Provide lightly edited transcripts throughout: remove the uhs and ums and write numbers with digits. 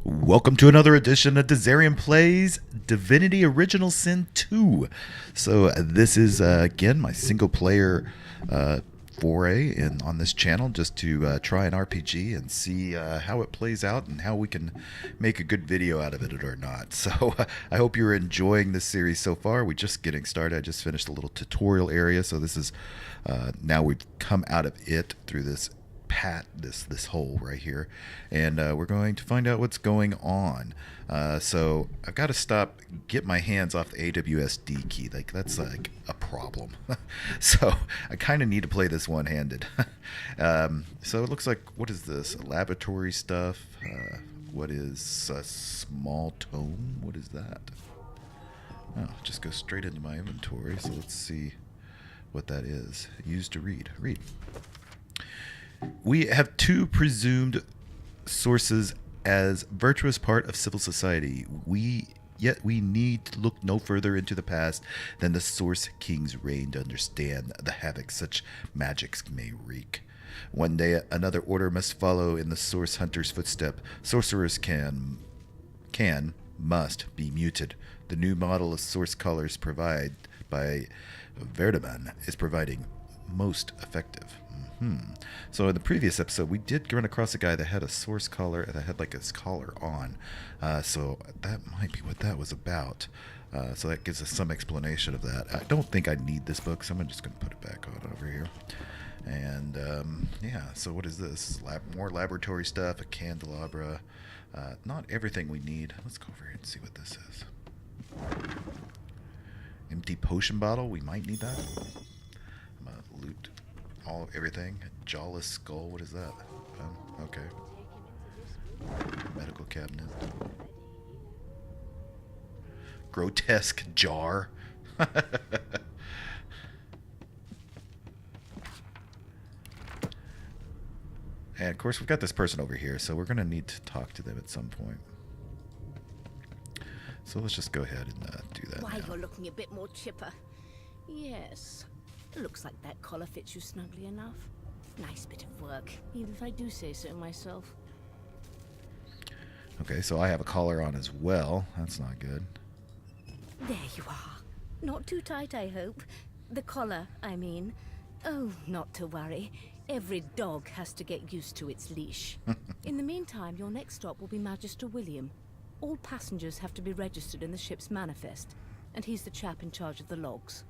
Welcome to another edition of Dizzarian Plays Divinity Original Sin 2. So this is, again, my single-player foray on this channel just to try an RPG and see how it plays out and how we can make a good video out of it or not. So I hope you're enjoying this series so far. We're just getting started. I just finished a little tutorial area, so this is, now we've come out of it through this this hole right here, and we're going to find out what's going on. So I've got to get my hands off the AWSD key. Like, that's like a problem. So I kind of need to play this one-handed. So it looks like, what is this? Laboratory stuff. What is a small tome? What is that? Oh, just go straight into my inventory. So let's see what that is. Use to read. Read. We have two presumed sources as virtuous part of civil society. Yet we need to look no further into the past than the Source King's reign to understand the havoc such magics may wreak. One day another order must follow in the Source Hunter's footstep. Sorcerers must be muted. The new model of Source Colors provided by Verdaman is providing most effective. So in the previous episode, we did run across a guy that had a source collar that had like his collar on. So that might be what that was about. So that gives us some explanation of that. I don't think I need this book, so I'm just going to put it back on over here. And yeah, so what is this? More laboratory stuff, a candelabra. Not everything we need. Let's go over here and see what this is. Empty potion bottle. We might need that. I'm going to loot everything. Jawless skull. What is that? Okay. Medical cabinet. Grotesque jar. And of course we've got this person over here, so we're going to need to talk to them at some point. So let's just go ahead and do that. Why, now. you're looking a bit more chipper. Yes. Looks like that collar fits you snugly enough. Nice bit of work, even if I do say so myself. Okay, so I have a collar on as well. That's not good. There you are. Not too tight, I hope. The collar, I mean. Oh, not to worry. Every dog has to get used to its leash. In the meantime, your next stop will be Magister William. All passengers have to be registered in the ship's manifest, and he's the chap in charge of the logs.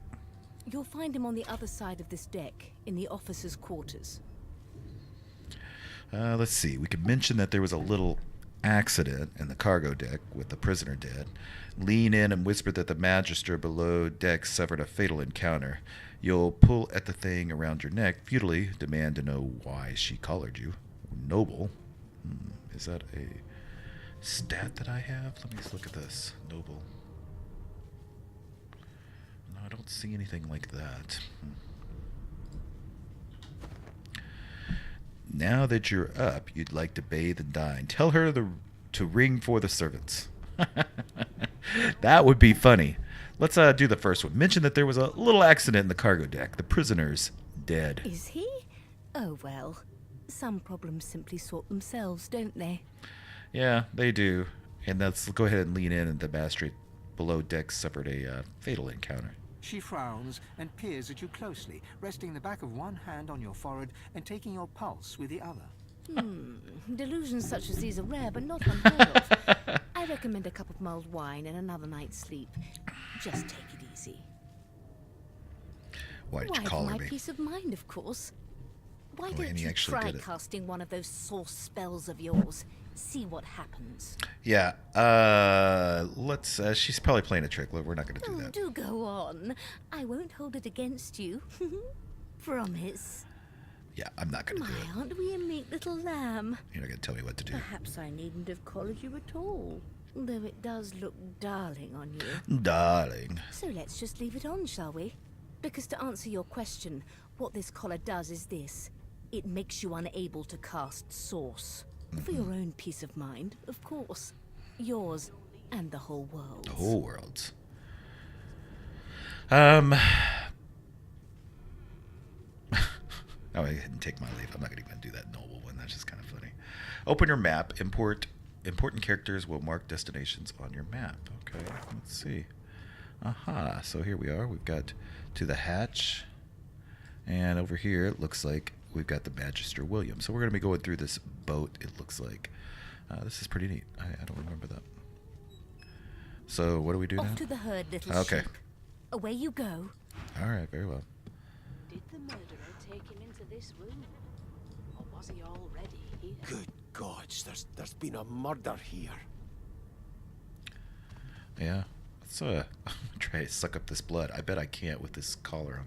You'll find him on the other side of this deck, in the officers' quarters. Let's see. We could mention that there was a little accident in the cargo deck with the prisoner dead. Lean in and whisper that the magister below deck suffered a fatal encounter. You'll pull at the thing around your neck, futilely demand to know why she collared you. Noble. Is that a stat that I have? Let me just look at this. Noble. I don't see anything like that. Now that you're up, you'd like to bathe and dine. Tell her to ring for the servants. That would be funny. Let's do the first one. Mention that there was a little accident in the cargo deck. The prisoner's dead. Is he? Oh well. Some problems simply sort themselves, don't they? Yeah, they do. And let's go ahead and lean in, and the magistrate below deck suffered a fatal encounter. She frowns and peers at you closely, resting the back of one hand on your forehead and taking your pulse with the other. Delusions such as these are rare, but not unheard of. I recommend a cup of mulled wine and another night's sleep. Just take it easy. Why did you For collar my me? peace of mind, of course. Why Oh, don't and he you actually try did it. casting one of those source spells of yours? See what happens. Yeah, let's, she's probably playing a trick. We're not going to do Oh, that. do go on. I won't hold it against you. Promise. Yeah, I'm not going to My, do it. aren't we a meek little lamb? You're not going to tell me what to do. Perhaps I needn't have collared you at all. Though it does look darling on you. Darling. So let's just leave it on, shall we? Because to answer your question, what this collar does is this. It makes you unable to cast Source. For your own peace of mind, of course. Yours and the whole world. The whole world's. I'll go ahead and take my leave. I'm not going to even do that noble one. That's just kind of funny. Open your map. Import important characters will mark destinations on your map. Okay, let's see. Aha, so here we are. We've got to the hatch. And over here, it looks like we've got the Magister William. So we're going to be going through this boat, it looks like. This is pretty neat. I don't remember that. So what do we do now? Off to the herd, little Okay. sheep. Away you go. All right, very well. Did the murderer take him into this room? Or was he already here? Good gods, there's been a murder here. Yeah. Let's try to suck up this blood. I bet I can't with this collar on.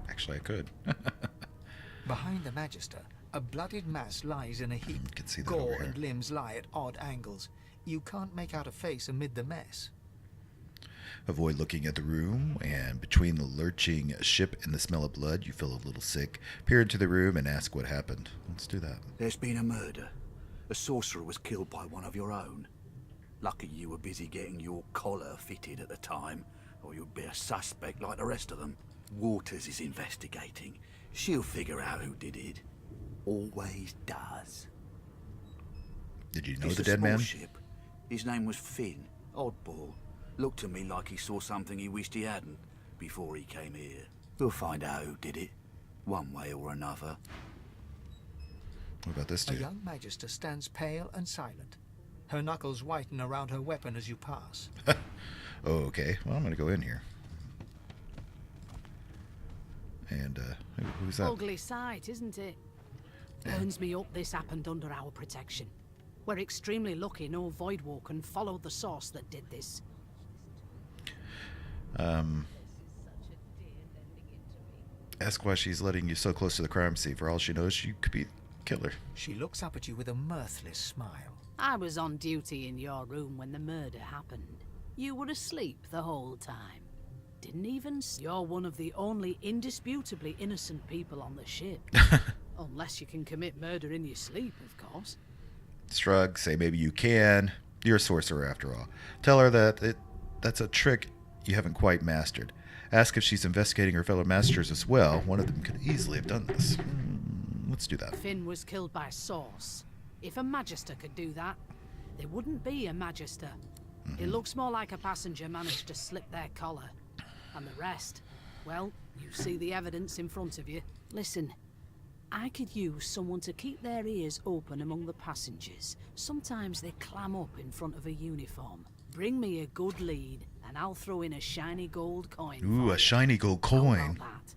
Actually, I could. Behind the Magister, a bloodied mass lies in a heap. You can see that Gore over here. and limbs lie at odd angles. You can't make out a face amid the mess. Avoid looking at the room, and between the lurching ship and the smell of blood, you feel a little sick. Peer into the room and ask what happened. Let's do that. There's been a murder. A sorcerer was killed by one of your own. Lucky you were busy getting your collar fitted at the time, or you'd be a suspect like the rest of them. Waters is investigating. She'll figure out who did it. Always does. Did you know It's the a dead small man? ship. His name was Finn. Oddball. Looked to me like he saw something he wished he hadn't before he came here. We'll find out who did it, one way or another. What about this A dude? young Magister stands pale and silent. Her knuckles whiten around her weapon as you pass. Oh, okay. Well, I'm going to go in here. And, who's that? Ugly sight, isn't it? Yeah. Burns me up this happened under our protection. We're extremely lucky no Voidwalker followed the source that did this. Ask why she's letting you so close to the crime scene. For all she knows, you could be killer. She looks up at you with a mirthless smile. I was on duty in your room when the murder happened. You were asleep the whole time. Didn't even... You're one of the only indisputably innocent people on the ship. Unless you can commit murder in your sleep, of course. Shrug, say maybe you can. You're a sorcerer after all. Tell her that that's a trick you haven't quite mastered. Ask if she's investigating her fellow masters as well. One of them could easily have done this. Let's do that. Finn was killed by Source. If a Magister could do that, there wouldn't be a Magister. It looks more like a passenger managed to slip their collar. And the rest, well, you see the evidence in front of you. Listen, I could use someone to keep their ears open among the passengers. Sometimes they clam up in front of a uniform. Bring me a good lead, and I'll throw in a shiny gold coin. Ooh, for a you. shiny gold How about coin. that?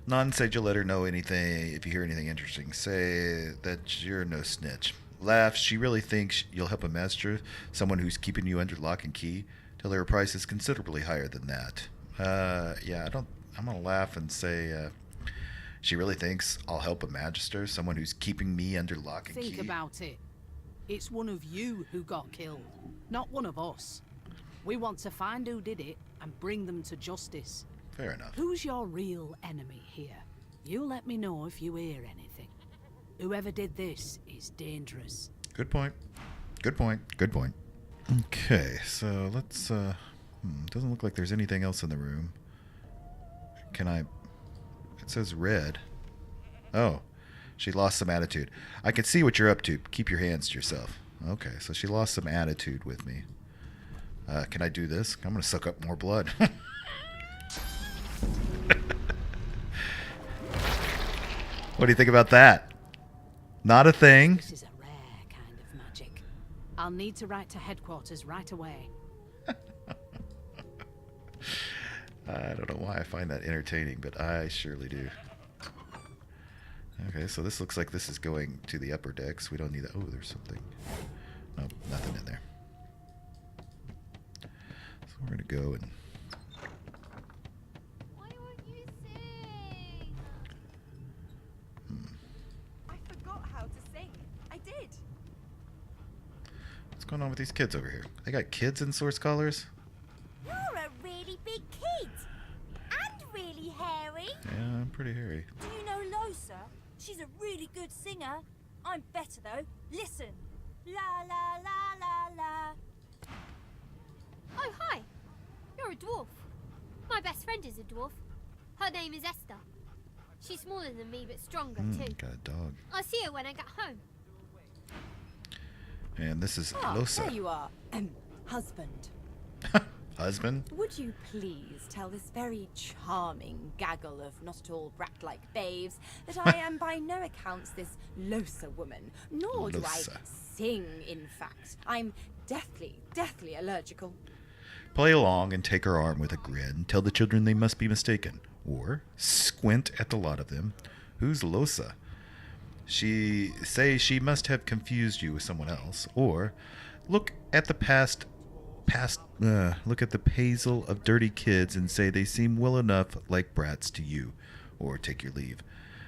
Non said you'll let her know anything if you hear anything interesting. Say that you're no snitch. Laugh. She really thinks you'll help a master, someone who's keeping you under lock and key. Tell her price is considerably higher than that. Yeah, I'm gonna laugh and say, she really thinks I'll help a magister, someone who's keeping me under lock and key. Think about it. It's one of you who got killed, not one of us. We want to find who did it and bring them to justice. Fair enough. Who's your real enemy here? You let me know if you hear anything. Whoever did this is dangerous. Good point. Good point. Good point. Okay, so let's, doesn't look like there's anything else in the room. Can I... It says red. Oh, she lost some attitude. I can see what you're up to. Keep your hands to yourself. Okay, so she lost some attitude with me. Can I do this? I'm going to suck up more blood. What do you think about that? Not a thing. This is a rare kind of magic. I'll need to write to headquarters right away. I don't know why I find that entertaining, but I surely do. Okay, so this looks like this is going to the upper decks. We don't need that. Oh, there's something. Nope, nothing in there. So we're going to go and... Why won't you sing? I forgot how to sing. I did. What's going on with these kids over here? They got kids in Source Collars? You're a really big kid. And really hairy. Yeah, I'm pretty hairy. Do you know Losa? She's a really good singer. I'm better though. Listen. La la la la la. Oh, hi. You're a dwarf. My best friend is a dwarf. Her name is Esther. She's smaller than me, but stronger too. Got a dog. I'll see her when I get home. And this is Ah, Losa. there you are. Husband. Husband? Would you please tell this very charming gaggle of not at all brat-like babes that I am by no accounts this Losa woman, nor do I Losa. sing, in fact. I'm deathly allergical. Play along and take her arm with a grin. Tell the children they must be mistaken. Or squint at the lot of them. Who's Losa? She must have confused you with someone else. Or look at the look at the pazel of dirty kids and say they seem well enough like brats to you. Or take your leave.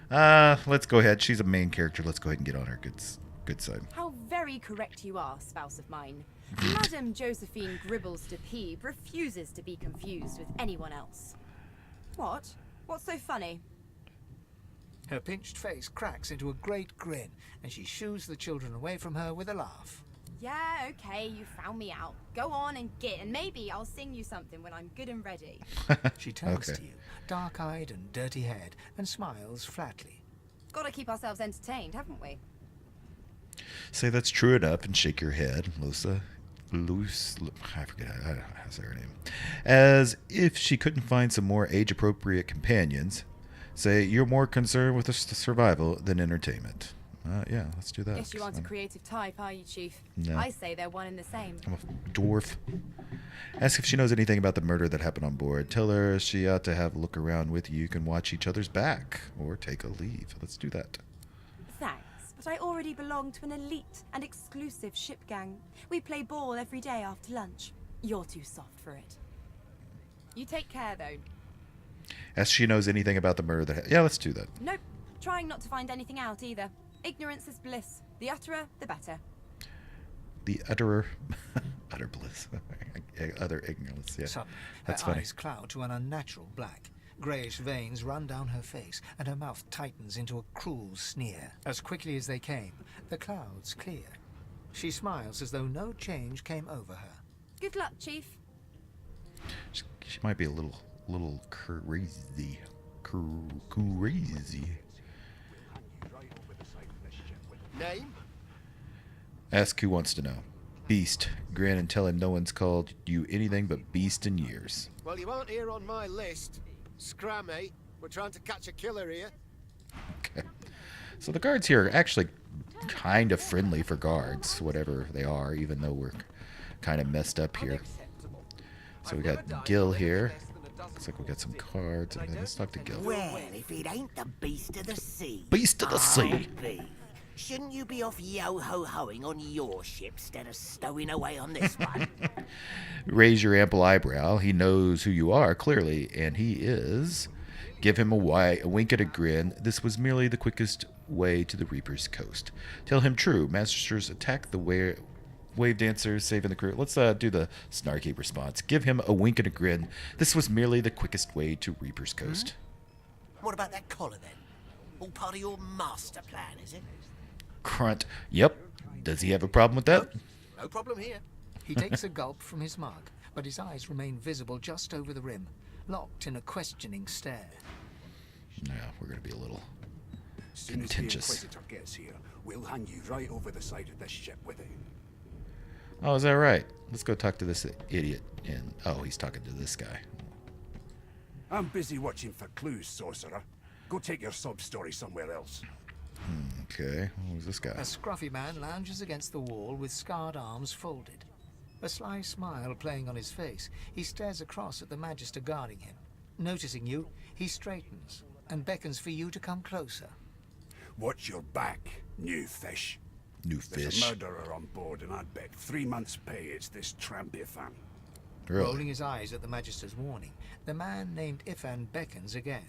Let's go ahead. She's a main character. Let's go ahead and get on her good side. How very correct you are, spouse of mine. Madame Josephine Gribbles de Peeb refuses to be confused with anyone else. What? What's so funny? Her pinched face cracks into a great grin, and she shoos the children away from her with a laugh. Yeah, okay, you found me out. Go on and git, and maybe I'll sing you something when I'm good and ready. She turns Okay. to you, dark-eyed and dirty-haired, and smiles flatly. Gotta keep ourselves entertained, haven't we? Say that's true enough and shake your head, Losa. I forget how to say her name. As if she couldn't find some more age-appropriate companions. Say you're more concerned with the survival than entertainment. Yeah, let's do that. Guess you aren't a creative type, are you, Chief? No. I say they're one and the same. I'm a dwarf. Ask if she knows anything about the murder that happened on board. Tell her she ought to have a look around with you. You can watch each other's back or take a leave. Let's do that. Thanks, but I already belong to an elite and exclusive ship gang. We play ball every day after lunch. You're too soft for it. You take care, though. Ask if she knows anything about the murder that... Yeah, let's do that. Nope. Trying not to find anything out either. Ignorance is bliss. The utterer, the better. The utterer... utter bliss. Utter ignorance, yeah. Suddenly, That's her funny. eyes cloud to an unnatural black. Greyish veins run down her face, and her mouth tightens into a cruel sneer. As quickly as they came, the clouds clear. She smiles as though no change came over her. Good luck, Chief. She might be a little crazy. Crazy. Name? Ask who wants to know. Beast. Grin and tell him no one's called you anything but Beast in years. Well, you aren't here on my list. Scram, eh? We're trying to catch a killer here. Okay. So the guards here are actually kind of friendly for guards, whatever they are, even though we're kind of messed up here. So we got Gil here. Looks like we got some cards. Okay, let's talk to Gil. Well, if it ain't the beast of the sea. Beast of the sea. I'll be. Shouldn't you be off yo-ho-hoing on your ship instead of stowing away on this one? Raise your ample eyebrow. He knows who you are, clearly, and he is. Give him a wink and a grin. This was merely the quickest way to the Reaper's coast. Tell him true. Masters attack the wave dancers, saving the crew. Let's do the snarky response. Give him a wink and a grin. This was merely the quickest way to Reaper's coast. What about that collar then? All part of your master plan, is it? Grunt. Yep. Does he have a problem with that? No problem here. He takes a gulp from his mug, but his eyes remain visible just over the rim, locked in a questioning stare. No, we're going to be a little As soon as the contentious. Inquisitor gets here, we'll hang you right over the side of this ship with him. Oh, is that right? Let's go talk to this idiot. And oh, he's talking to this guy. I'm busy watching for clues, sorcerer. Go take your sob story somewhere else. Okay, who's this guy? A scruffy man lounges against the wall with scarred arms folded. A sly smile playing on his face, he stares across at the Magister guarding him. Noticing you, he straightens and beckons for you to come closer. Watch your back, new fish. New There's fish. a murderer on board, and I'd bet 3 months' pay it's this trampy fan. Really? Rolling his eyes at the Magister's warning, the man named Ifan beckons again.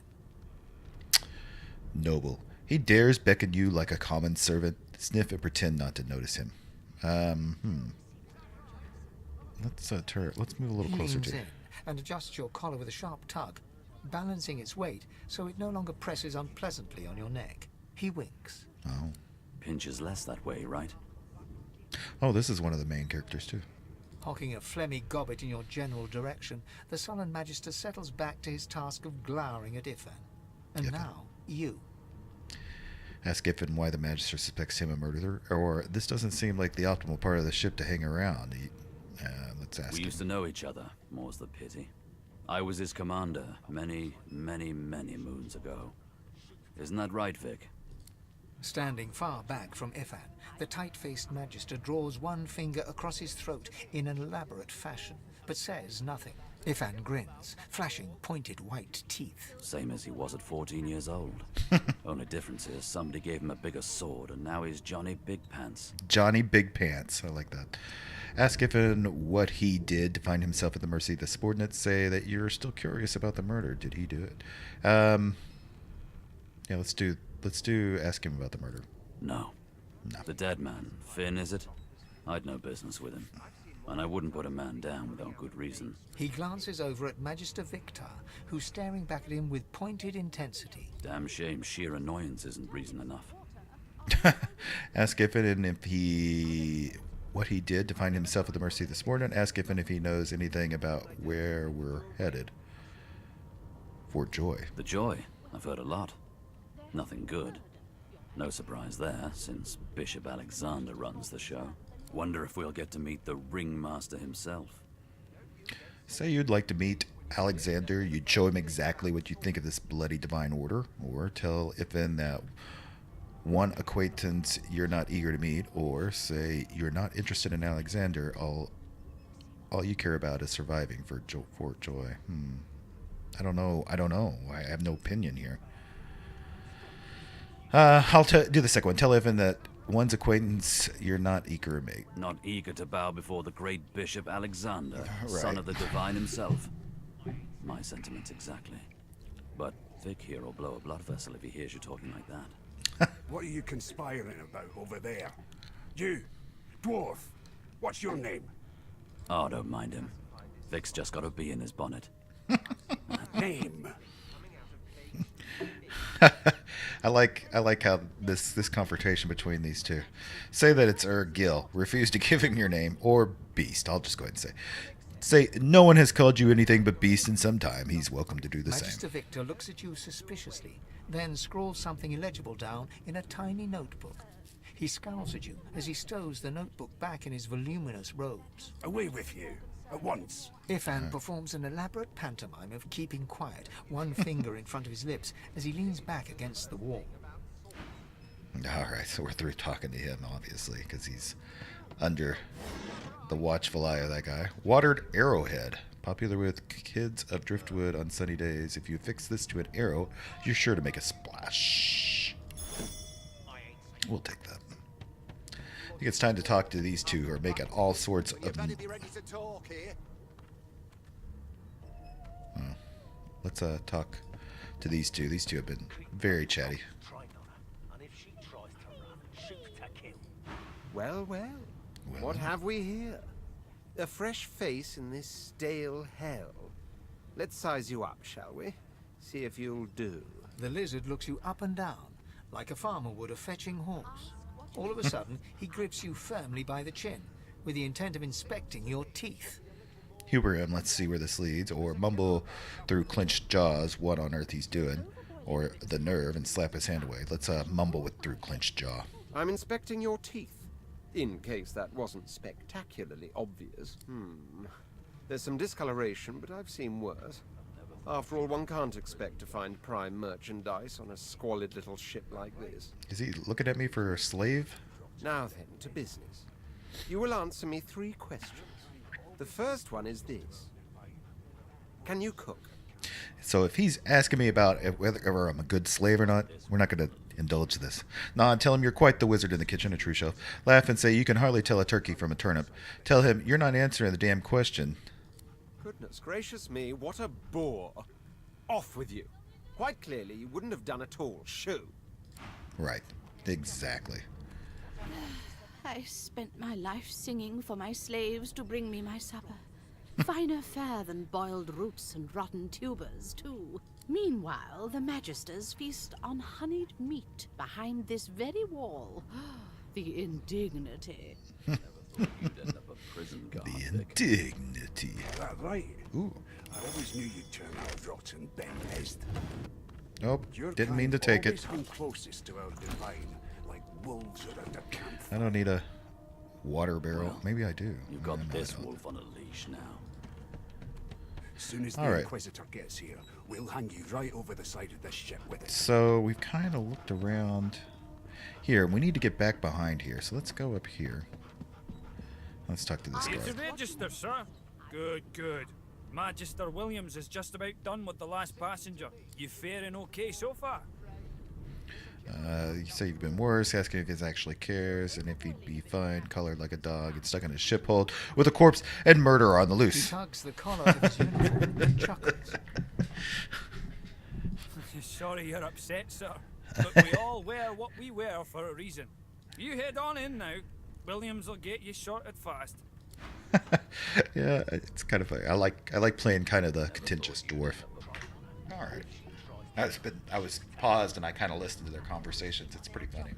Noble. He dares beckon you like a common servant. Sniff and pretend not to notice him. Let's move a little He closer leans to you. in and adjusts your collar with a sharp tug, balancing its weight so it no longer presses unpleasantly on your neck. He winks. Oh. Pinches less that way, right? Oh, this is one of the main characters too. Hocking a phlegmy gobbet in your general direction, the sullen Magister settles back to his task of glowering at Ifan. And Ifan. now, you. Ask Giffen why the Magister suspects him a murderer, or this doesn't seem like the optimal part of the ship to hang around. Let's ask We him. used to know each other, more's the pity. I was his commander many, many, many moons ago. Isn't that right, Vic? Standing far back from Ifan, the tight-faced Magister draws one finger across his throat in an elaborate fashion, but says nothing. Ifan grins, flashing pointed white teeth. Same as he was at 14 years old. Only difference is somebody gave him a bigger sword, and now he's Johnny Big Pants. Johnny Big Pants. I like that. Ask Giffen what he did to find himself at the mercy of the subordinates. Say that you're still curious about the murder. Did he do it? Yeah, let's do ask him about the murder. No. The dead man. Finn, is it? I'd no business with him. And I wouldn't put a man down without good reason. He glances over at Magister Victor, who's staring back at him with pointed intensity. Damn shame sheer annoyance isn't reason enough. Ask Giffen what he did to find himself at the mercy of the subordinate. Ask Giffen if he knows anything about where we're headed. Fort Joy. The Joy? I've heard a lot. Nothing good. No surprise there, since Bishop Alexander runs the show. Wonder if we'll get to meet the ringmaster himself. Say you'd like to meet Alexander, you'd show him exactly what you think of this bloody divine order, or tell Ifan that one acquaintance you're not eager to meet, or say you're not interested in Alexander, all you care about is surviving for Fort Joy. I don't know. I have no opinion here. I'll do the second one. Tell Ifan that one's acquaintance you're not eager to meet. Not eager to bow before the great Bishop Alexander, Right. son of the divine himself. My sentiments exactly. But Vic here will blow a blood vessel if he hears you talking like that. What are you conspiring about over there? You, dwarf, what's your name? Oh, don't mind him. Vic's just got a bee in his bonnet. Name? I like how this confrontation between these two. Say that it's Gil. Refuse to give him your name, or Beast. I'll just go ahead and say no one has called you anything but Beast in some time. He's welcome to do the Magister same. Victor looks at you suspiciously, then scrawls something illegible down in a tiny notebook. He scowls at you as he stows the notebook back in his voluminous robes. Away with you, at once. Ifan performs an elaborate pantomime of keeping quiet, one finger in front of his lips as he leans back against the wall. All right, so we're through talking to him, obviously, because he's under the watchful eye of that guy. Watered arrowhead. Popular with kids of Driftwood on sunny days. If you affix this to an arrow, you're sure to make a splash. We'll take that. I think it's time to talk to these two who are making all sorts of... Be ready to talk here. Let's talk to these two. These two have been very chatty. Well, what have we here? A fresh face in this stale hell. Let's size you up, shall we? See if you'll do. The lizard looks you up and down, like a farmer would a fetching horse. All of a sudden, he grips you firmly by the chin, with the intent of inspecting your teeth. Humor him, let's see where this leads, or mumble through clenched jaws what on earth he's doing, or the nerve and slap his hand away. Let's mumble with through clenched jaw. I'm inspecting your teeth. In case that wasn't spectacularly obvious. There's some discoloration, but I've seen worse. After all, one can't expect to find prime merchandise on a squalid little ship like this. Is he looking at me for a slave? Now then, to business. You will answer me 3 questions. The first one is this. Can you cook? So if he's asking me about whether I'm a good slave or not, we're not going to indulge this. Nah, tell him you're quite the wizard in the kitchen, a true shelf. Laugh and say you can hardly tell a turkey from a turnip. Tell him you're not answering the damn question. Goodness gracious me, what a bore. Off with you. Quite clearly, you wouldn't have done at all. Shoo. Right. Exactly. I spent my life singing for my slaves to bring me my supper. Finer fare than boiled roots and rotten tubers, too. Meanwhile, the Magisters feast on honeyed meat behind this very wall. The indignity. Never thought you'd end up a prison guard. The indignity. That right? Ooh. I always knew you'd turn out rotten, Ben-faced. Nope, Your didn't mean kind to take always it. hung closest to our divine, like wolves around a campfire. I don't need a water barrel. Well, Maybe I do. You've got No, I this don't. wolf on a leash now. As soon as All the right. Inquisitor gets here, we'll hang you right over the side of this ship with it. So we've kind of looked around here. We need to get back behind here. So let's go up here. Let's talk to this It's a guy. register, sir. Good, good. Magister Williams is just about done with the last passenger. You faring okay so far? You say you've been worse, asking if he actually cares, and if he'd be fine, colored like a dog, and stuck in a ship hold with a corpse and murder on the He loose. tugs the collar of his uniform and chuckles. Sorry you're upset, sir. But we all wear what we wear for a reason. You head on in now. Williams will get you sorted fast. Yeah, it's kind of funny. I like playing kind of the contentious dwarf. All right. I was paused and I kind of listened to their conversations. It's pretty funny.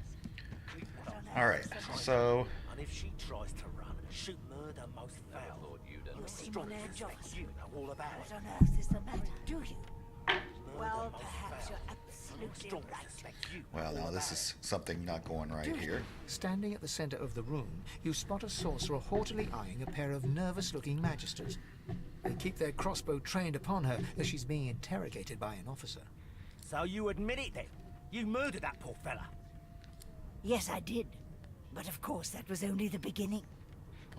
All right, so And if she tries to run, shoot murder most foul. You're strong as you know all about it. What on earth is the matter? Do you? Well, perhaps you're absolutely right. well, now this is something not going right here. Standing at the center of the room, you spot a sorcerer haughtily eyeing a pair of nervous-looking magisters. They keep their crossbow trained upon her as she's being interrogated by an officer. So you admit it then? You murdered that poor fella? Yes, I did. But of course, that was only the beginning.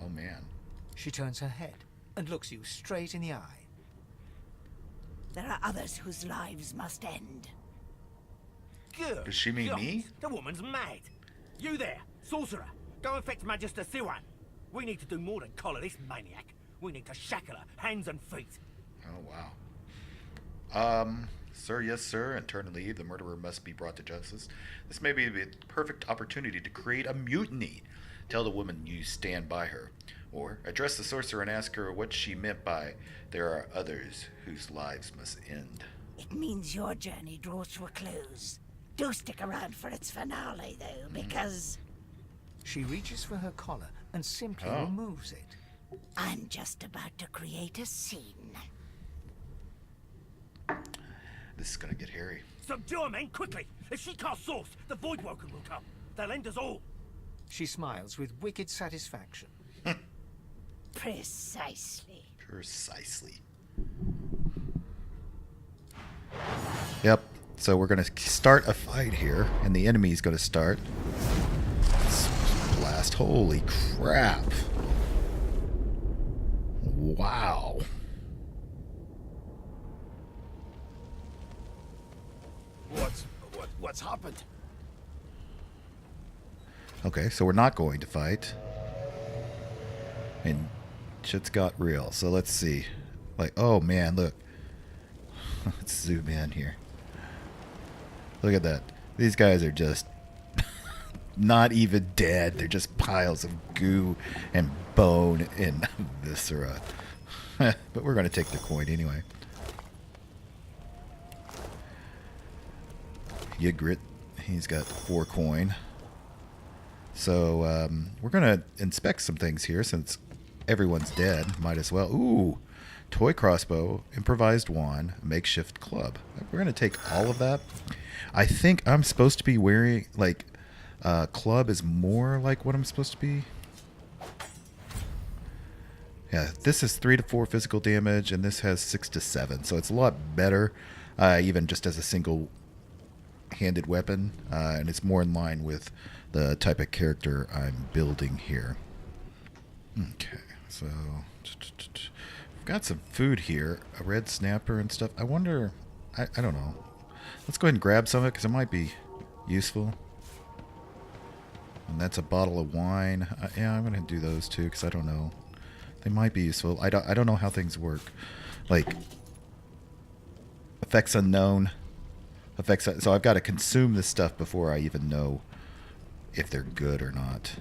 Oh man. She turns her head and looks you straight in the eye. There are others whose lives must end. Good. Does she mean God, me? The woman's mad. You there, sorcerer. Go and fetch Magister Siwan. We need to do more than collar this maniac. We need to shackle her, hands and feet. Oh wow. Sir, yes, sir, and turn and leave. The murderer must be brought to justice. This may be the perfect opportunity to create a mutiny. Tell the woman you stand by her. Or address the sorcerer and ask her what she meant by, there are others whose lives must end. It means your journey draws to a close. Do stick around for its finale, though, because She reaches for her collar and simply Oh. removes it. I'm just about to create a scene. This is gonna get hairy. Subdue her, men, quickly. If she casts source, the Voidwoken will come. They'll end us all. She smiles with wicked satisfaction. Precisely. Precisely. Yep. So we're gonna start a fight here, and the enemy's gonna start. Let's blast! Holy crap! Wow. What's happened? Okay, so we're not going to fight. And shit's got real. So let's see. Like, oh man, look. Let's zoom in here. Look at that. These guys are just not even dead. They're just piles of goo and bone and viscera. But we're going to take the coin anyway. Ygritte, he's got 4 coin. So we're going to inspect some things here since everyone's dead. Might as well. Ooh, toy crossbow, improvised wand, makeshift club. We're going to take all of that. I think I'm supposed to be wearing, like, club is more like what I'm supposed to be. Yeah, this is 3 to 4 physical damage, and this has 6 to 7. So it's a lot better, even just as a single-handed weapon, and it's more in line with the type of character I'm building here. Okay, so we've got some food here, a red snapper and stuff. I wonder, I don't know. Let's go ahead and grab some of it because it might be useful. And that's a bottle of wine. Yeah, I'm going to do those too because I don't know. They might be useful. I don't know how things work. Like, effects unknown. Effects. So I've got to consume this stuff before I even know if they're good or not.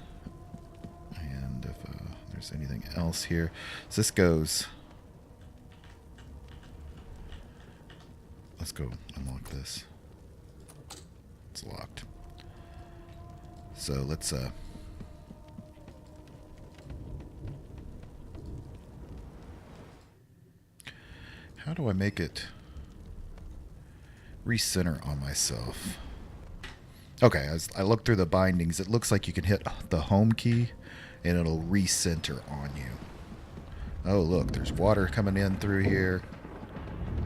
And if there's anything else here. So this goes... Let's go unlock this. It's locked. So let's how do I make it? recenter on myself. Okay, as I look through the bindings, it looks like you can hit the home key and it'll recenter on you. Oh, look, there's water coming in through here.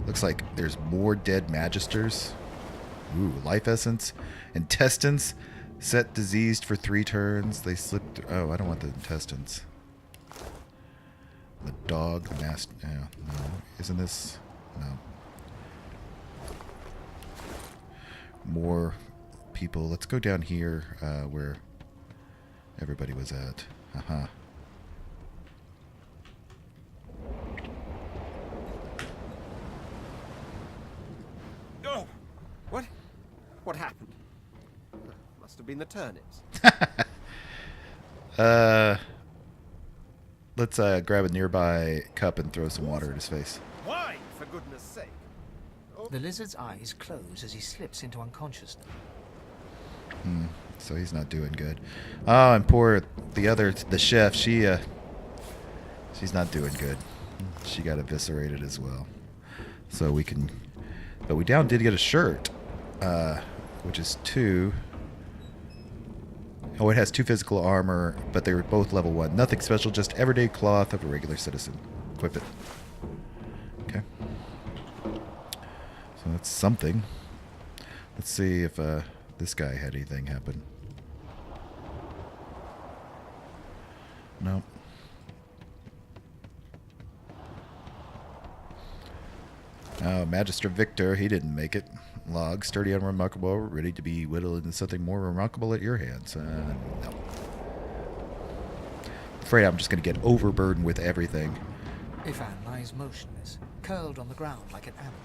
Looks like there's more dead magisters. Ooh, life essence. Intestines. Set diseased for 3 turns. They slip through. Oh, I don't want the intestines. The dog, the mask. No. Isn't this? No. More people. Let's go down here where everybody was at. Haha. Oh! What happened? Must have been the turnips. Let's grab a nearby cup and throw some water in his face. Why? For goodness sake. The lizard's eyes close as he slips into unconsciousness. So he's not doing good. Oh, and poor the chef, she's not doing good. She got eviscerated as well. So we can, but we did get a shirt, which is 2. Oh, it has 2 physical armor, but they were both level 1. Nothing special, just everyday cloth of a regular citizen. Equip it. Okay. So that's something. Let's see if this guy had anything happen. Nope. Oh, Magister Victor, he didn't make it. Log, sturdy, unremarkable, ready to be whittled into something more remarkable at your hands. No. Afraid I'm just going to get overburdened with everything. Ifan lies motionless, curled on the ground like an animal.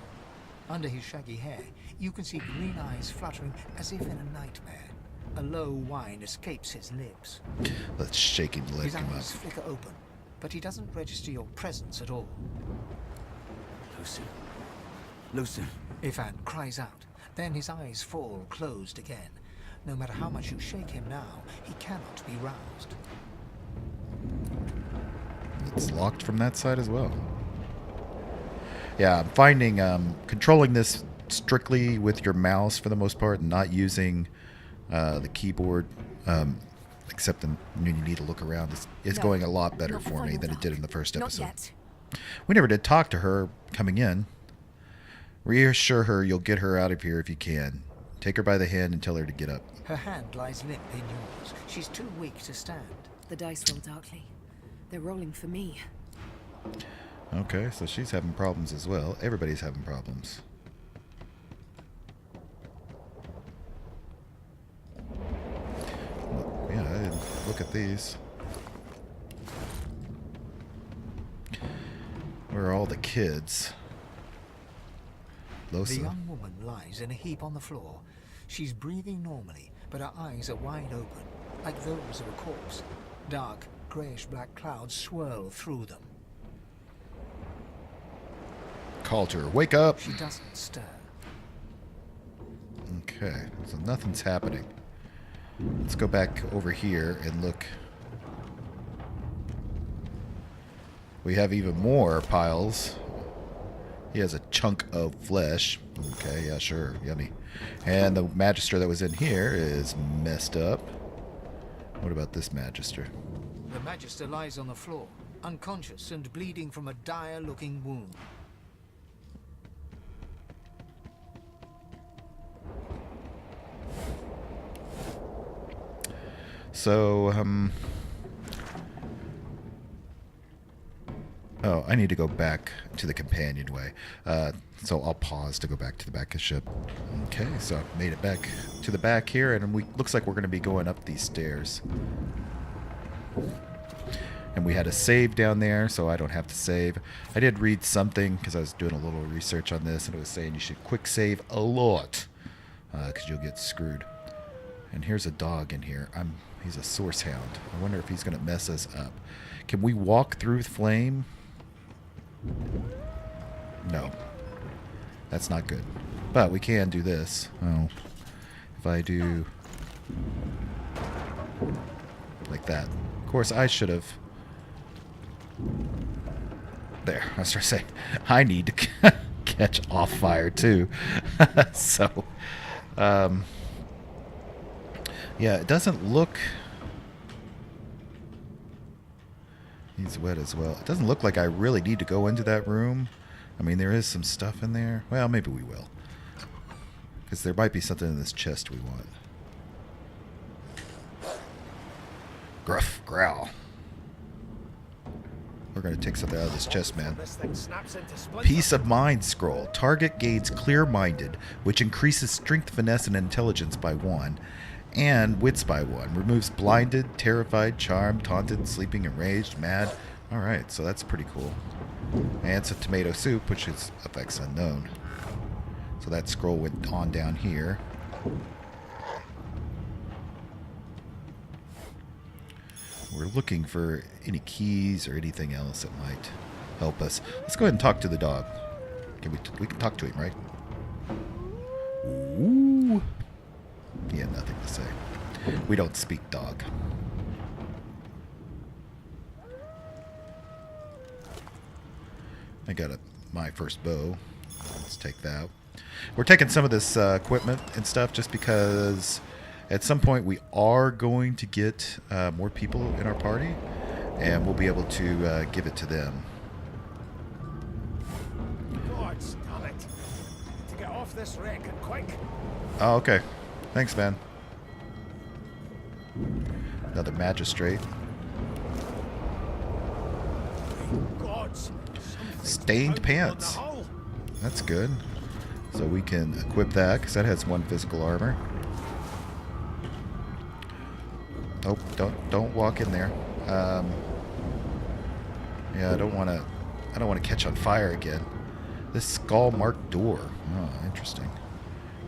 Under his shaggy hair, you can see green eyes fluttering as if in a nightmare. A low whine escapes his lips. Let's shake him, lift His him up. eyes flicker open, but he doesn't register your presence at all. Lucien. Ifan cries out. Then his eyes fall closed again. No matter how much you shake him now, he cannot be roused. It's locked from that side as well. Yeah, I'm finding controlling this strictly with your mouse for the most part, and not using the keyboard, except when you need to look around, is going a lot better for me than it did in the first episode. Not yet. We never did talk to her coming in. Reassure her you'll get her out of here if you can. Take her by the hand and tell her to get up. Her hand lies limp in yours. She's too weak to stand. The dice roll darkly. They're rolling for me. Okay, so she's having problems as well. Everybody's having problems. Well, yeah, I didn't look at these. Where are all the kids? Losa. The young woman lies in a heap on the floor. She's breathing normally, but her eyes are wide open, like those of a corpse. Dark, greyish-black clouds swirl through them. Call to her. Wake up! She doesn't stir. Okay, so nothing's happening. Let's go back over here and look. We have even more piles. He has a chunk of flesh. Okay, yeah, sure. Yummy. And the Magister that was in here is messed up. What about this Magister? The Magister lies on the floor, unconscious and bleeding from a dire-looking wound. So, oh, I need to go back to the companionway. So I'll pause to go back to the back of the ship. Okay, so I've made it back to the back here, and looks like we're going to be going up these stairs. And we had a save down there, so I don't have to save. I did read something, because I was doing a little research on this, and it was saying you should quick save a lot, because you'll get screwed. And here's a dog in here. He's a source hound. I wonder if he's going to mess us up. Can we walk through flame? No. That's not good. But we can do this. Oh. If I do like that. Of course, I should have. There. I was trying to say, I need to catch off fire too. So, yeah, it doesn't look... He's wet as well. It doesn't look like I really need to go into that room. I mean, there is some stuff in there. Well, maybe we will. Because there might be something in this chest we want. Gruff growl. We're going to take something out of this chest, man. Peace of Mind scroll. Target gains clear-minded, which increases strength, finesse, and intelligence by 1. And wits by 1. Removes blinded, terrified, charmed, taunted, sleeping, enraged, mad. Alright, so that's pretty cool. And some tomato soup, which is effects unknown. So that scroll went on down here. We're looking for any keys or anything else that might help us. Let's go ahead and talk to the dog. We can talk to him, right? Ooh. He had nothing to say. We don't speak dog. I got my first bow. Let's take that. We're taking some of this equipment and stuff just because at some point we are going to get more people in our party, and we'll be able to give it to them. God, stop it. To get off this wreck and quick. Oh, okay. Thanks, man. Another magistrate. Stained pants. That's good. So we can equip that because that has 1 physical armor. Oh, don't walk in there. Yeah, I don't want to catch on fire again. This skull marked door. Oh, interesting.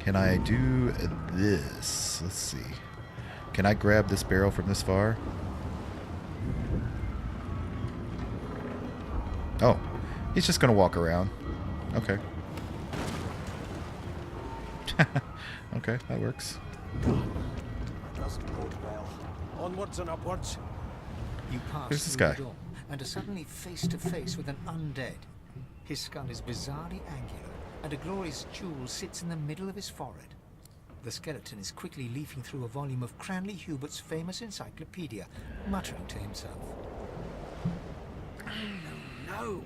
Can I do this? Let's see. Can I grab this barrel from this far? Oh, he's just going to walk around. Okay. Okay, that works. Doesn't bode well. Onwards and upwards. You pass Who's this through guy? the door and are suddenly face to face with an undead. His skull is bizarrely angular, and a glorious jewel sits in the middle of his forehead. The skeleton is quickly leafing through a volume of Cranley Hubert's famous encyclopedia, muttering to himself. No!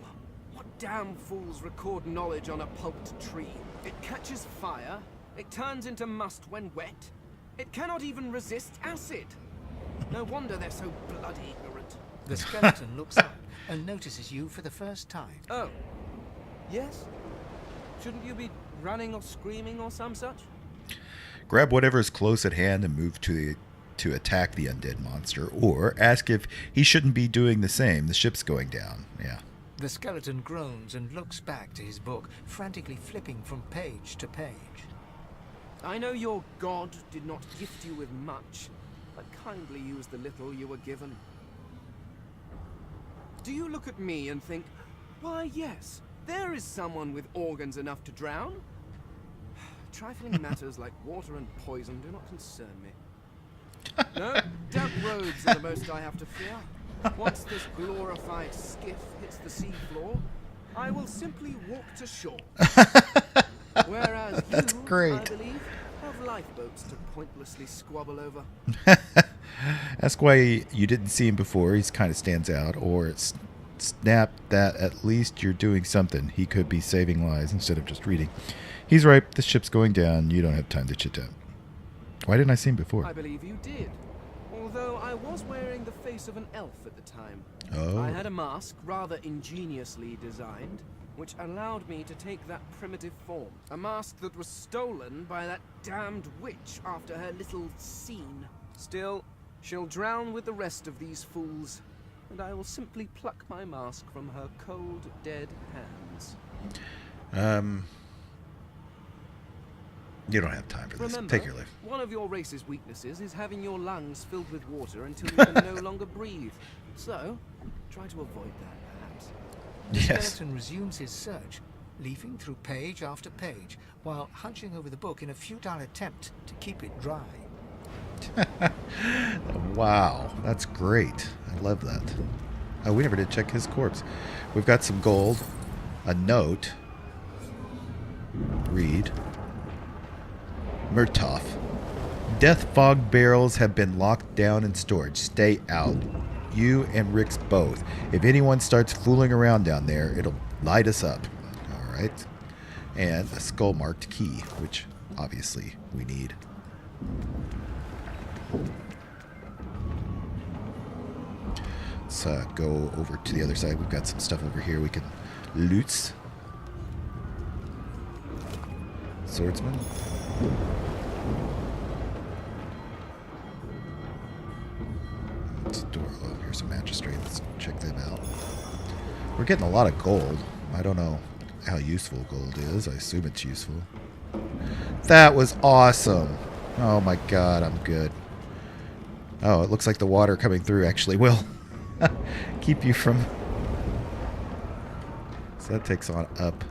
What damn fools record knowledge on a pulped tree? It catches fire, it turns into must when wet, it cannot even resist acid. No wonder they're so bloody ignorant. The skeleton looks up and notices you for the first time. Oh. Yes? Shouldn't you be running or screaming or some such? Grab whatever is close at hand and move to attack the undead monster, or ask if he shouldn't be doing the same. The ship's going down. Yeah. The skeleton groans and looks back to his book, frantically flipping from page to page. I know your god did not gift you with much, but kindly use the little you were given. Do you look at me and think, why yes, there is someone with organs enough to drown? Trifling matters like water and poison do not concern me. No, damp roads are the most I have to fear. Once this glorified skiff hits the sea floor, I will simply walk to shore. Whereas That's you, great. I believe, have lifeboats to pointlessly squabble over. That's why you didn't see him before. He kind of stands out. Or it's snap that at least you're doing something. He could be saving lives instead of just reading. He's right. The ship's going down. You don't have time to chit-chat. Why didn't I see him before? I believe you did. Although I was wearing the face of an elf at the time. Oh. I had a mask rather ingeniously designed, which allowed me to take that primitive form. A mask that was stolen by that damned witch after her little scene. Still, she'll drown with the rest of these fools, and I will simply pluck my mask from her cold, dead hands. You don't have time for this. Remember, Take your leave. one of your race's weaknesses is having your lungs filled with water until you can no longer breathe. So, try to avoid that, perhaps. The Yes. skeleton resumes his search, leafing through page after page, while hunching over the book in a futile attempt to keep it dry. Wow, that's great. I love that. Oh, we never did check his corpse. We've got some gold, a note. read. Murtoff. Death fog barrels have been locked down in storage. Stay out. You and Rix both. If anyone starts fooling around down there, it'll light us up. Alright. And a skull marked key, which obviously we need. Let's go over to the other side. We've got some stuff over here we can loot. Swordsman. It's a door. Oh, here's a magistrate. Let's check them out. We're getting a lot of gold. I don't know how useful gold is. I assume it's useful. That was awesome. Oh my god, I'm good. Oh, it looks like the water coming through actually will keep you from... So that takes on up.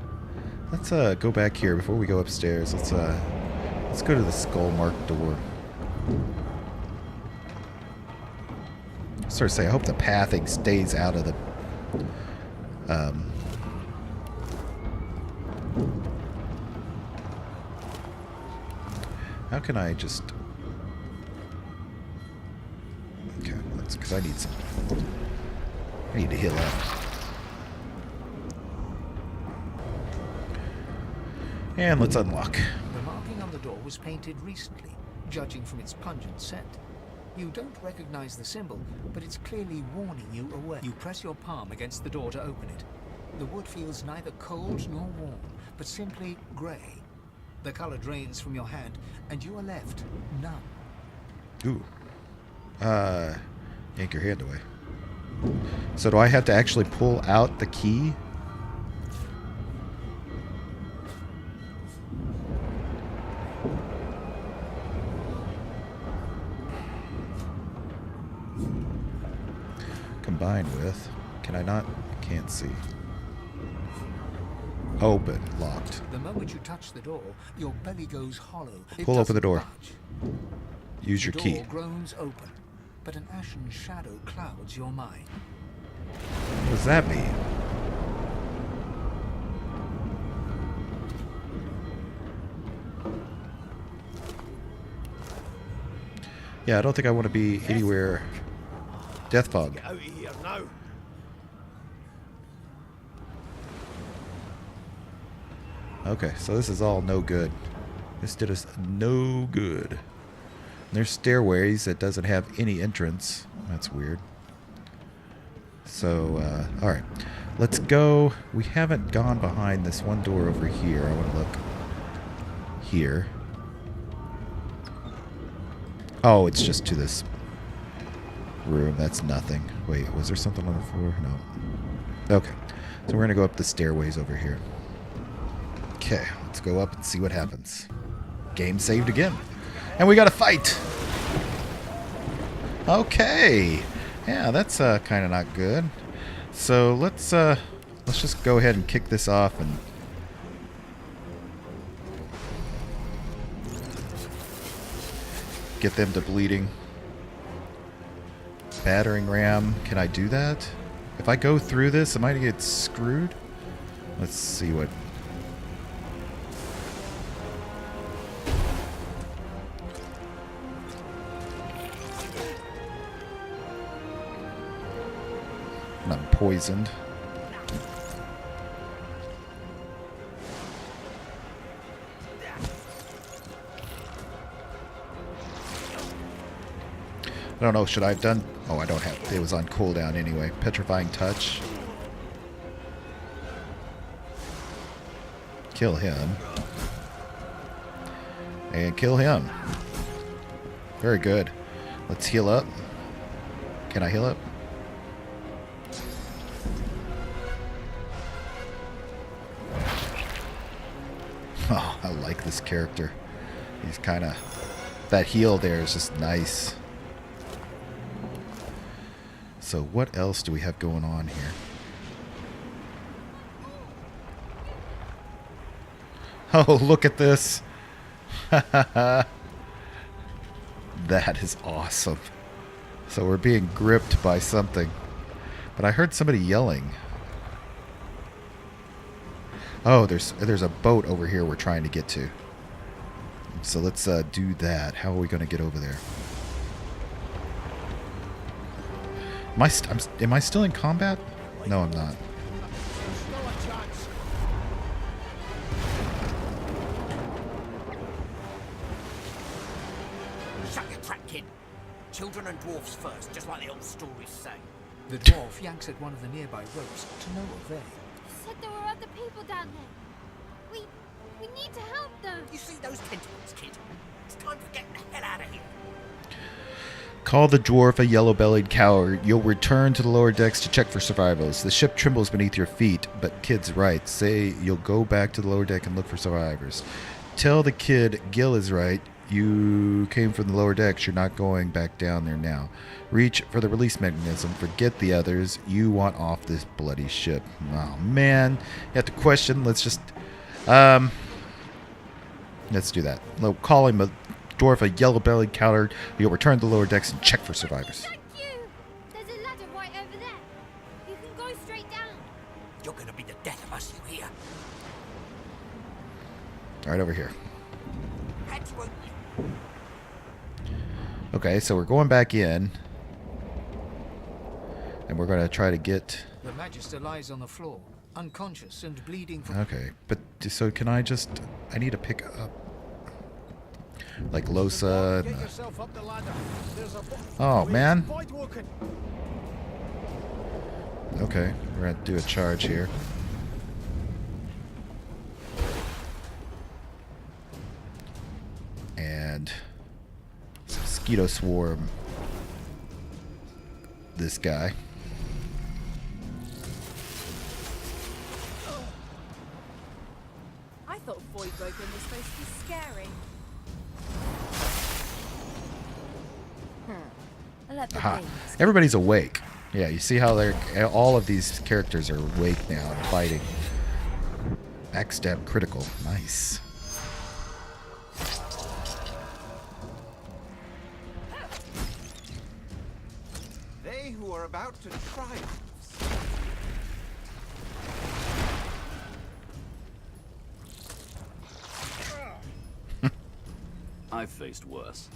Let's go back here before we go upstairs. Let's go to the skull marked door. Sort of say, I hope the pathing stays out of the how can I just... Okay, that's because I need some... I need to heal up. And let's unlock. The marking on the door was painted recently, judging from its pungent scent. You don't recognize the symbol, but it's clearly warning you away. You press your palm against the door to open it. The wood feels neither cold nor warm, but simply grey. The color drains from your hand, and you are left numb. Ooh. Yank your hand away. So do I have to actually pull out the key? Combined with... Can I not? I can't see. Open. Locked. The moment you touch the door, your belly goes hollow. Pull open the door. Budge. Use your key. The door groans open, but an ashen shadow clouds your mind. What does that mean? Yeah, I don't think I want to be anywhere. Death fog. Get out of here now. Okay, so this is all no good. This did us no good. There's stairways that doesn't have any entrance. That's weird. So, alright. Let's go. We haven't gone behind this one door over here. I want to look here. Oh, it's just to this room. That's nothing. Wait, was there something on the floor? No. Okay. So we're going to go up the stairways over here. Okay, let's go up and see what happens. Game saved again. And we got a fight! Okay! Yeah, that's kind of not good. So let's just go ahead and kick this off and... get them to bleeding. Battering ram. Can I do that? If I go through this, am I going to get screwed? Let's see what... I'm poisoned. I don't know, should I have done... Oh, I don't have... It was on cooldown anyway. Petrifying touch. Kill him. And kill him. Very good. Let's heal up. Can I heal up? Oh, I like this character. He's kind of... That heal there is just nice. So what else do we have going on here? Oh, look at this. That is awesome. So we're being gripped by something. But I heard somebody yelling. Oh, there's a boat over here we're trying to get to. So let's do that. How are we going to get over there? Am I still in combat? No, I'm not. Shut your trap, kid. Children and dwarfs first, just like the old stories say. The dwarf yanks at one of the nearby ropes to no avail. You said there were other people down there. We need to help them. You see those tentacles, kid? It's time for getting the hell out of here. Call the dwarf a yellow-bellied coward. You'll return to the lower decks to check for survivors. The ship trembles beneath your feet, but kid's right. Say you'll go back to the lower deck and look for survivors. Tell the kid Gil is right. You came from the lower decks. You're not going back down there now. Reach for the release mechanism. Forget the others. You want off this bloody ship. Oh, man. You have to question. Let's just... let's do that. Call him a dwarf a yellow-bellied coward. You'll return to the lower decks and check for survivors. Thank you. There's a ladder right over there. You can go straight down. You're gonna be the death of us, you hear? Right over here. Had to open you. Okay, so we're going back in. And we're going to try to get... The Magister lies on the floor, unconscious and bleeding from... Okay, but so can I just... I need to pick up... Like Losa and... Oh, man. Okay, we're going to do a charge here. And... Mosquito swarm this guy. I thought Void Woken was supposed to be scary. Aha. Everybody's awake. Yeah, you see how they're all of these characters are awake now and fighting. Backstab critical. Nice. They who are about to triumph. I've faced worse.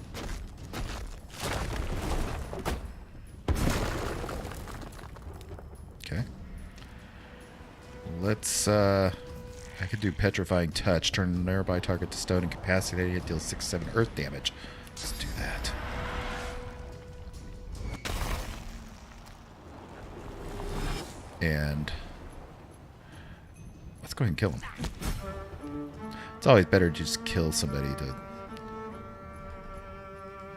Okay. Let's, I could do Petrifying Touch. Turn a nearby target to stone, incapacitated. It deals 6-7 earth damage. Let's do that. And let's go ahead and kill him. It's always better to just kill somebody to...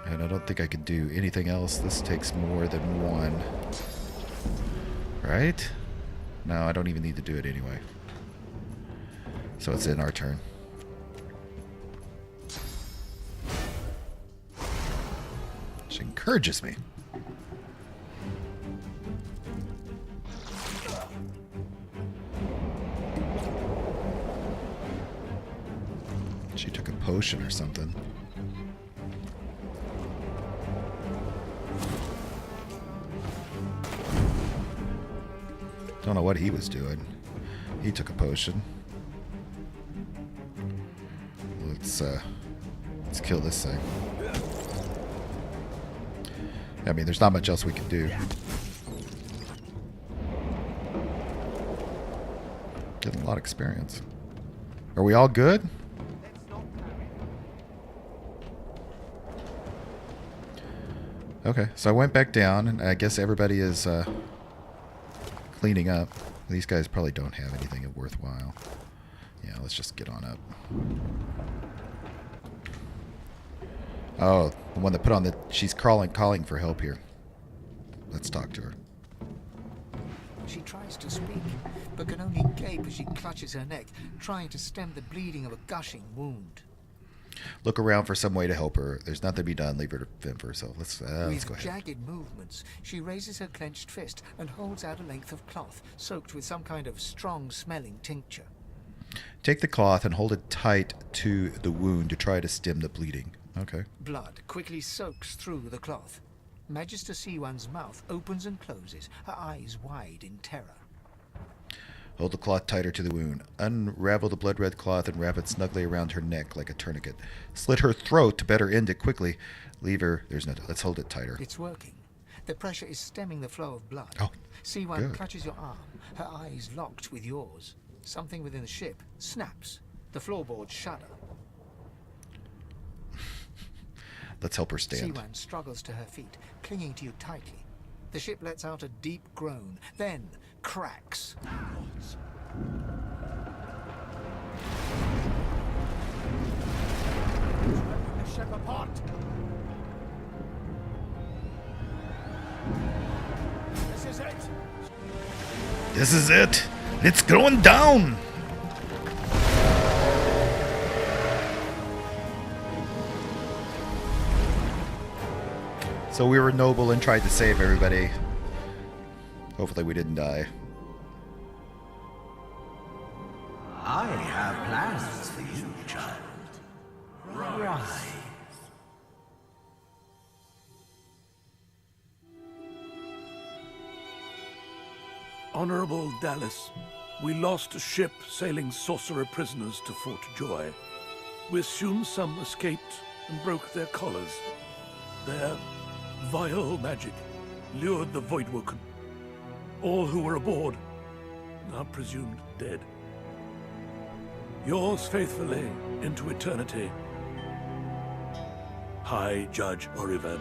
And I don't think I can do anything else. This takes more than one. Right? No, I don't even need to do it anyway. So it's in our turn. She encourages me. She took a potion or something. Don't know what he was doing. He took a potion. Let's kill this thing. I mean, there's not much else we can do. Getting a lot of experience. Are we all good? Okay, so I went back down, and I guess everybody is cleaning up. These guys probably don't have anything worthwhile. Yeah, let's just get on up. Oh, the one that put on the... She's calling for help here. Let's talk to her. She tries to speak, but can only gape as she clutches her neck, trying to stem the bleeding of a gushing wound. Look around for some way to help her. There's nothing to be done. Leave her to fend for herself. Let's go ahead. With jagged movements, she raises her clenched fist and holds out a length of cloth, soaked with some kind of strong-smelling tincture. Take the cloth and hold it tight to the wound to try to stem the bleeding. Okay. Blood quickly soaks through the cloth. Magister Siwan's mouth opens and closes, her eyes wide in terror. Hold the cloth tighter to the wound. Unravel the blood-red cloth and wrap it snugly around her neck like a tourniquet. Slit her throat to better end it quickly. Leave her. There's no. Let's hold it tighter. It's working. The pressure is stemming the flow of blood. Oh, Siwan good. clutches your arm, her eyes locked with yours. Something within the ship snaps. The floorboards shudder. Let's help her stand. Siwan struggles to her feet, clinging to you tightly. The ship lets out a deep groan, then cracks. The ship apart. This is it. This is it. It's going down. So we were noble and tried to save everybody. Hopefully we didn't die. I have plans for you, child. Rise. Honorable Dallas, we lost a ship sailing sorcerer prisoners to Fort Joy. We assume some escaped and broke their collars. Their vile magic lured the Voidwoken. All who were aboard are presumed dead. Yours faithfully into eternity, High Judge Oriven.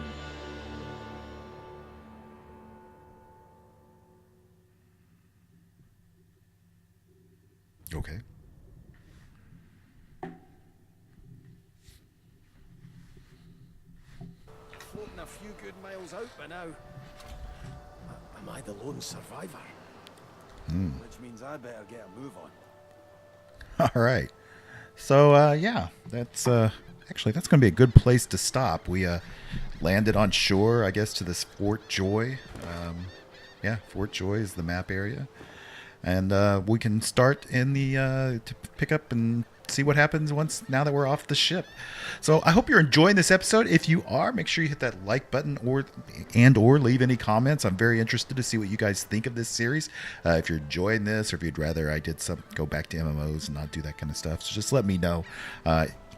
Okay. Floating a few good miles out by now. Am I the lone survivor? Which means I better get a move on. All right. So, yeah, that's actually that's going to be a good place to stop. We landed on shore, I guess, to this Fort Joy. Yeah, Fort Joy is the map area. And we can start in the to pick up and see what happens now that we're off the ship. So I hope you're enjoying this episode. If you are, make sure you hit that like button or leave any comments. I'm very interested to see what you guys think of this series. If you're enjoying this, or if you'd rather I did go back to MMOs and not do that kind of stuff, so just let me know.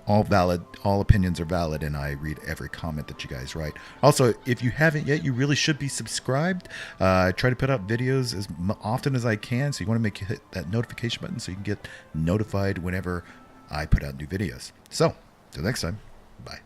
All opinions are valid, and I read every comment that you guys write. Also, if you haven't yet, you really should be subscribed. I try to put out videos as often as I can, so you want to hit that notification button so you can get notified whenever I put out new videos. So, till next time, bye.